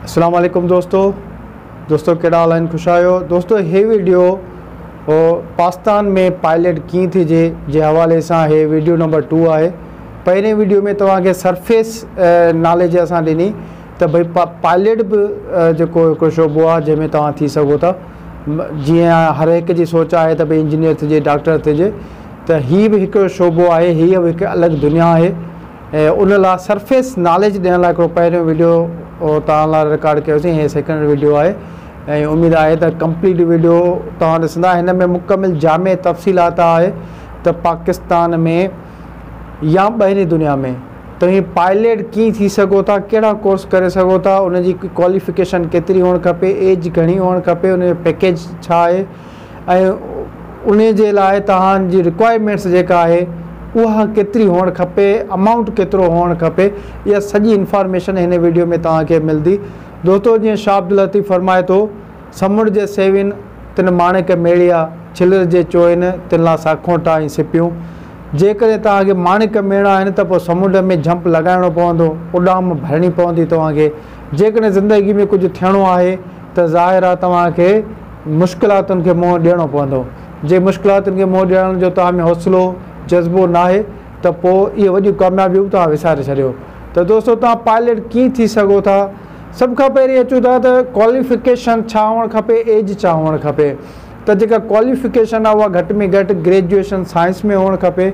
अस्सलाम वालेकुम दोस्तों कहिड़ा हाल आहिनि? ख़ुशि आहियो दोस्तों। हे वीडियो पाकिस्तान में पायलट कीअं थिजे जे हवाले सां हे वीडियो नंबर 2 आहे। पहिरें वीडियो में तव्हांखे सरफेस नॉलेज असां ॾिनी त भई पायलट बि जेको हिकिड़ो शोबो आहे जंहिंमें तव्हां थी सघो था। जीअं हर हिक जी सोच आहे त भई इंजीनियर थिजे, डॉक्टर थिजे, त हीअ बि हिकिड़ो शोबो आहे, हीअ बि हिकु अलॻि दुनिया आहे। ऐं उन लाइ सरफेस नॉलेज ॾियण लाइ हिकिड़ो पहिरियों वीडियो तव्हां लाइ रिकॉर्ड कयोसीं। हे सेकेंड वीडियो आहे ऐं उमेदु आहे त कंप्लीट वीडियो तव्हां ॾिसंदा। हिन में मुकमिल जामे तफ़सीलात आहे त पाकिस्तान में या ॿाहिरी दुनिया में तव्हां पायलट कीअं थी सघो था, कहिड़ा कोर्स करे सघो था, उनजी क्वालिफिकेशन केतिरी हुअणु खपे, एज घणी हुअणु खपे, उन जो पैकेज छा आहे ऐं उन जे लाइ तव्हांजी रिक्वायरमेंट्स जेका आहे उहा केतिरी हुअणु खपे, अमाउंट केतिरो हुअणु खपे, इहा सॼी इंफॉर्मेशन हिन वीडियो में तव्हांखे मिलंदी। दोस्तों जीअं शाह अब्दुल लतीफ़ फरमाए थो, समुंड जे सेविन तिन माणिक मेड़िया, छिलर जे चोइन तिन ला साखोटा ऐं सिपियूं। जेकॾहिं तव्हांखे माणिक मेड़ा आहिनि त पोइ समुंड में जंप लॻाइणो पवंदो, उॾाम भरणी पवंदी तव्हांखे। जेकॾहिं ज़िंदगी में कुझु थियणो आहे त ज़ाहिर आहे तव्हांखे मुश्किलातुनि खे मुंहुं ॾियणो पवंदो। जे मुश्किलातुनि खे मुंहुं ॾियण जो तव्हां में हौसलो जज़्बो न आहे त पोइ इहे वॾियूं कामयाबियूं तव्हां विसारे छॾियो। त दोस्तों तव्हां पायलट कीअं थी सघो था? सभ खां पहिरीं अचूं था त क्वालिफिकेशन छा हुअणु खपे, एज छा हुअणु खपे। त जेका क्वालिफिकेशन आहे उहा घटि में घटि ग्रेजुएशन साइंस में हुअणु खपे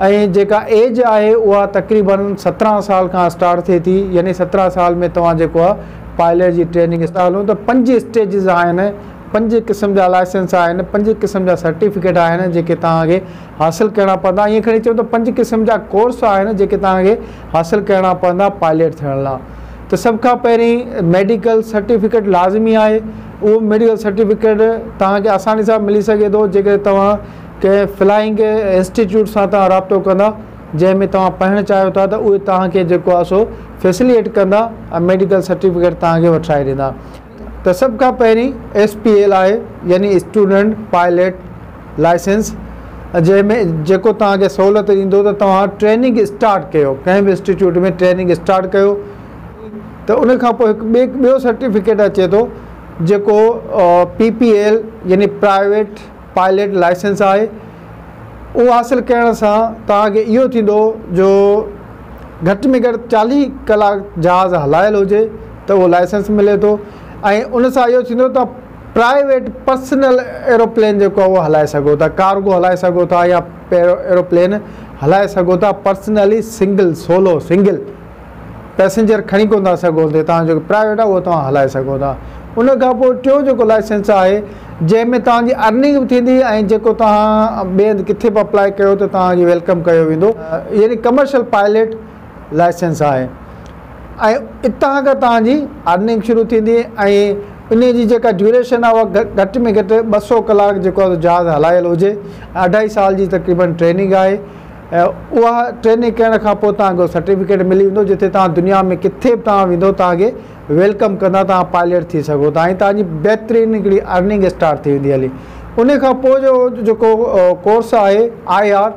ऐं जेका एज आहे उहा तक़रीबन 17 साल खां स्टार्ट थिए थी। यानी 17 साल में तव्हां जेको आहे पायलट जी ट्रेनिंग स्टार्ट हूं त 5 स्टेजिस आहिनि, 5 क़िस्म जा लाइसेंस आहिनि, 5 क़िस्म जा सर्टिफिकेट आहिनि जेके तव्हांखे हासिलु करणा पवंदा। ईअं खणी चऊं त 5 क़िस्म जा कोर्स आहिनि जेके तव्हांखे हासिलु करणा पवंदा पायलट थियण लाइ। त सभ खां पहिरीं मेडिकल सर्टिफिकेट लाज़मी आहे। उहो मेडिकल सर्टिफिकेट तव्हांखे आसानी सां मिली सघे थो जेकॾहिं तव्हां कंहिं फ्लाइंग इंस्टीट्यूट सां तव्हां राब्तो कंदा जंहिंमें तव्हां पढ़णु चाहियो था, त उहे तव्हांखे जेको आहे सो फैसिलिटेट कंदा ऐं मेडिकल सर्टिफिकेट तव्हांखे वठाए ॾींदा। त सभ खां पहिरीं SPL आहे, यानी स्टूडेंट पायलट लाइसेंस, जंहिंमें जेको तव्हांखे सहूलियत ॾींदो त तव्हां ट्रेनिंग स्टार्ट कयो, कंहिं बि इंस्टीट्यूट में ट्रेनिंग स्टार्ट कयो। त उन खां पोइ हिकु ॿियो सर्टिफिकेट अचे थो जेको PPL यानी प्राइवेट पायलट लाइसेंस आहे। उहो हासिलु करण सां तव्हांखे इहो थींदो जो घटि में घटि 40 कलाक जहाज़ हलायल हुजे त उहो लाइसेंस मिले थो ऐं उन सां इहो थींदो त प्राइवेट पर्सनल एरोप्लेन जेको आहे उहो हलाए सघो था, कार्गो हलाए सघो था या एरोप्लेन हलाए सघो था पर्सनली, सिंगल पैसेंजर खणी कोन था सघो था। तव्हां जेको प्राइवेट आहे उहो तव्हां हलाए सघो था। उन खां पोइ टियों जेको लाइसेंस आहे जंहिंमें तव्हांजी अर्निंग बि थींदी ऐं जेको तव्हां ॿिए हंधि किथे बि अप्लाई कयो त तव्हांखे वेलकम कयो वेंदो, यानी कमर्शियल पायलट लाइसेंस आहे। ऐं हितां खां तव्हांजी अर्निंग शुरू थींदी ऐं इन जी जेका ड्यूरेशन आहे उहा घटि में घटि 200 कलाक जेको आहे जहाज़ हलायल हुजे। 2.5 साल जी तक़रीबन ट्रेनिंग आहे ऐं उहा ट्रेनिंग करण खां पोइ तव्हांखे सर्टिफिकेट मिली वेंदो जिते तव्हां दुनिया में किथे बि तव्हां वेंदो तव्हांखे वेलकम कंदा, तव्हां पायलट थी सघो था ऐं तव्हांजी बहितरीनु हिकिड़ी अर्निंग स्टार्ट थी वेंदी हली। उन खां पोइ जो जेको कोर्स आहे IR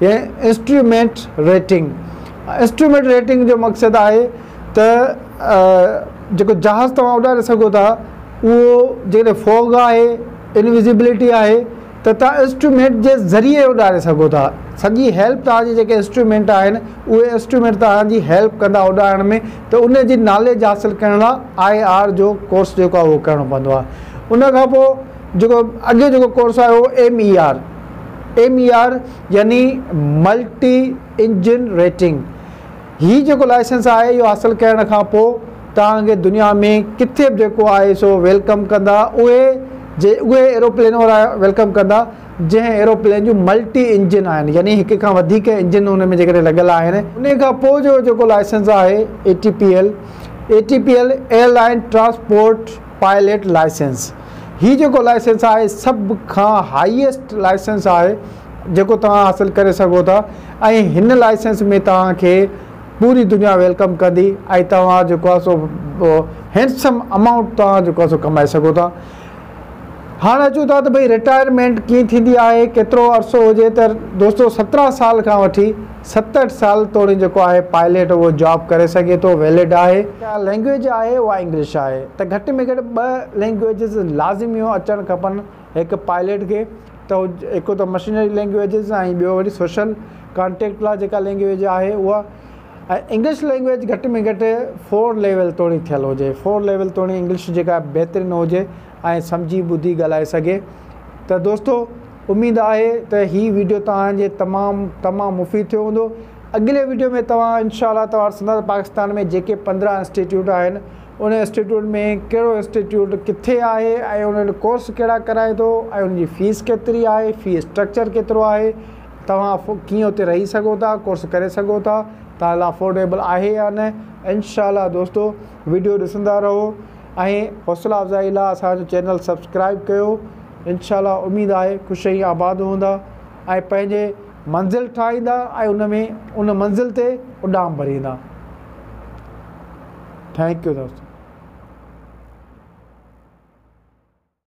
या इंस्ट्रूमेंट रेटिंग। इंस्ट्रूमेंट रेटिंग जो मक़सदु आहे त जेको जहाज़ तव्हां उॾारे सघो था उहो जेकॾहिं फॉग आहे, इनविजिबिलिटी आहे त तव्हां इंस्ट्रूमेंट जे ज़रिए उॾारे सघो था। सॼी हेल्प तव्हांजी जेके इंस्ट्रूमेंट आहिनि उहे इंस्ट्रूमेंट तव्हांजी हेल्प कंदा उॾाइण में, त उन जी नॉलेज हासिलु करण लाइ IR जो कोर्स जेको आहे उहो करिणो पवंदो आहे। उन खां पोइ जेको अॻे जेको कोर्स आहे उहो MER यानी मल्टी इंजन रेटिंग। हीअ जेको लाइसेंस आहे इहो हासिलु करण खां पोइ तव्हांखे दुनिया में किथे बि जेको आहे सो वेलकम कंदा। उहे एरोप्लेन वारा वेलकम कंदा जंहिं एरोप्लेन जूं मल्टी इंजन आहिनि, यानी हिक खां वधीक इंजन उन में जेकॾहिं लॻियल आहिनि। उन खां पोइ जो जेको लाइसेंस आहे ATPL airline transport pilot licence. हीअ जेको लाइसेंस आहे सभ खां हाईएस्ट लाइसेंस आहे जेको तव्हां हासिलु करे सघो था ऐं हिन लाइसेंस में तव्हांखे पूरी दुनिया वेलकम कंदी ऐं तव्हां जेको आहे सो हैंडसम अमाउंट तव्हां जेको आहे सो कमाए सघो था। हाँ अचूं था तो भाई रिटायरमेंट कीअं थींदी आहे, केतिरो अरसो हुजे। त दोस्तों 17 साल खां वठी 67 साल तोड़ी जेको आहे पायलट उहो जॉब करे सघे थो, वैलिड आहे। लैंग्वेज आहे उहा इंग्लिश आहे, त घटि में घटि 2 लैंग्वेजिस लाज़िमी अचणु खपनि हिकु पायलट खे। त हिकु त मशीनरी लैंग्वेजिस ऐं ॿियो वरी सोशल कॉन्टेक्ट लाइ जेका लैंग्वेज आहे उहा। ऐं इंग्लिश लैंग्वेज घटि में घटि 4 लेवल तोड़ी थियल हुजे, 4 लेवल तोड़ी इंग्लिश जेका बहितरीनु हुजे ऐं सम्झी ॿुधी ॻाल्हाए सघे। त दोस्तों उमेदु आहे त हीउ वीडियो तव्हांजे तमामु मुफ़ीद थियो हूंदो। अॻिले वीडियो में तव्हां इंशाअल्लाह तव्हां सिंध पाकिस्तान में जेके 15 इंस्टीट्यूट आहिनि उन इंस्टीट्यूट में कहिड़ो इंस्टीट्यूट किथे आहे ऐं उन कोर्स कहिड़ा कराए थो ऐं उनजी फ़ीस केतिरी आहे, फ़ी स्ट्रक्चर केतिरो आहे, तव्हां कीअं उते रही सघो था, कोर्स करे सघो था, तव्हां लाइ अफोर्डेबल आहे या न। इंशाअल्लाह दोस्तों वीडियो ॾिसंदा रहो ऐं हौसला अफ़ज़ाई लाइ असांजो चैनल सब्सक्राइब कयो। इंशाअल्लाह उमेदु आहे ख़ुशि ऐं आबाद हूंदा ऐं पंहिंजे मंज़िल ठाहींदा ऐं उन मंज़िल ते उॾाम भरींदा। थैंक यू दोस्तों।